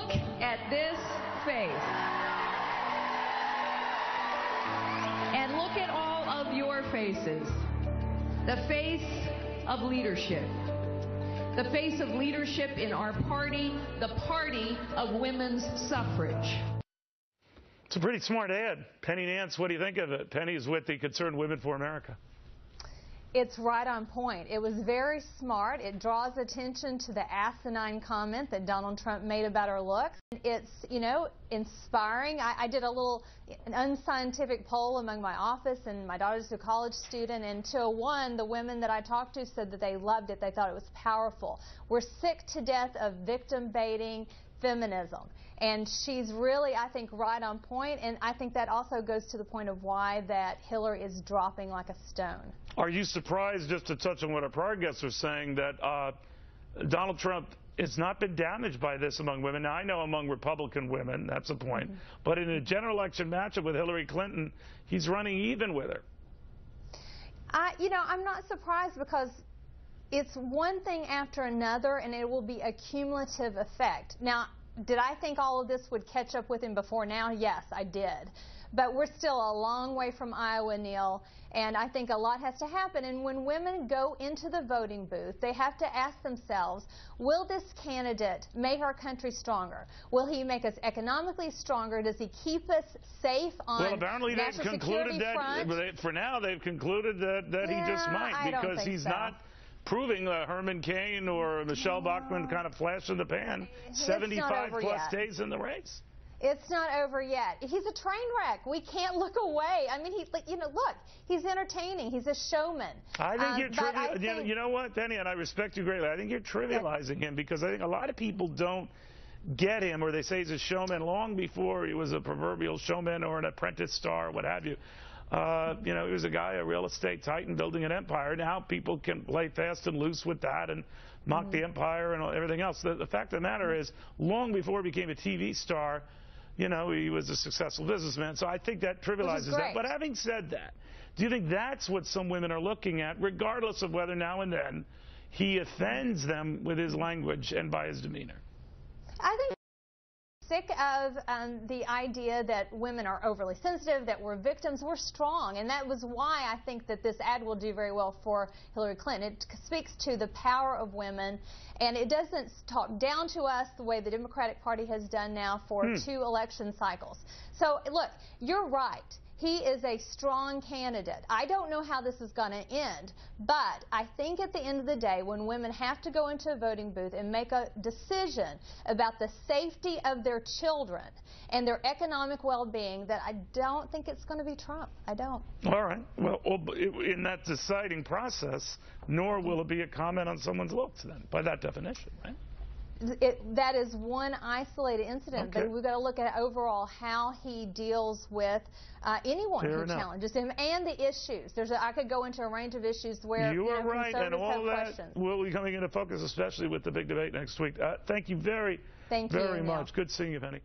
Look at this face. And look at all of your faces. The face of leadership. The face of leadership in our party, the party of women's suffrage. It's a pretty smart ad. Penny Nance, what do you think of it? Penny is with the Concerned Women for America. It's right on point. It was very smart. It draws attention to the asinine comment that Donald Trump made about her looks. It's, you know, inspiring. I did an unscientific poll among my office, and my daughter's a college student, and 201, the women that I talked to said that they loved it. They thought it was powerful. We're sick to death of victim baiting feminism. And she's really, I think, right on point, and I think that also goes to the point of why that Hillary is dropping like a stone. Are you surprised, just to touch on what our prior guests were saying, that Donald Trump has not been damaged by this among women? Now, I know among Republican women, that's a point, but in a general election matchup with Hillary Clinton, he's running even with her. You know, I'm not surprised because it's one thing after another, and it will be a cumulative effect. Now, did I think all of this would catch up with him before now? Yes, I did. But we're still a long way from Iowa, Neil, and I think a lot has to happen. And when women go into the voting booth, they have to ask themselves, will this candidate make our country stronger? Will he make us economically stronger? Does he keep us safe on well, apparently national they've concluded security front? that, for now, they've concluded that he just might, because he's not proving Herman Cain or Michelle Bachmann kind of flash in the pan 75-plus days in the race. It's not over yet. He's a train wreck. We can't look away. I mean, you know, look, he's entertaining. He's a showman. I think you're you know what, Penny, and I respect you greatly. I think you're trivializing him, because I think a lot of people don't get him, or they say he's a showman long before he was a proverbial showman or an apprentice star or what have you. You know, he was a guy, a real estate titan building an empire. Now people can play fast and loose with that and mock the empire and everything else. The fact of the matter is, long before he became a TV star, you know, he was a successful businessman. So I think that trivializes that. But having said that, do you think that's what some women are looking at, regardless of whether now and then he offends them with his language and by his demeanor? I think sick of the idea that women are overly sensitive, that we're victims. We're strong, and that was why I think that this ad will do very well for Hillary Clinton. It speaks to the power of women, and it doesn't talk down to us the way the Democratic Party has done now for 2 election cycles. So, look, you're right. He is a strong candidate. I don't know how this is going to end, but I think at the end of the day, when women have to go into a voting booth and make a decision about the safety of their children and their economic well-being, that I don't think it's going to be Trump. I don't. All right. Well, in that deciding process, nor will it be a comment on someone's looks, then, by that definition, right? That is one isolated incident, but we've got to look at overall how he deals with anyone who challenges him and the issues. I could go into a range of issues where you are right, and all that questions. Will be coming into focus, especially with the big debate next week. Thank you very much. Good seeing you, Penny.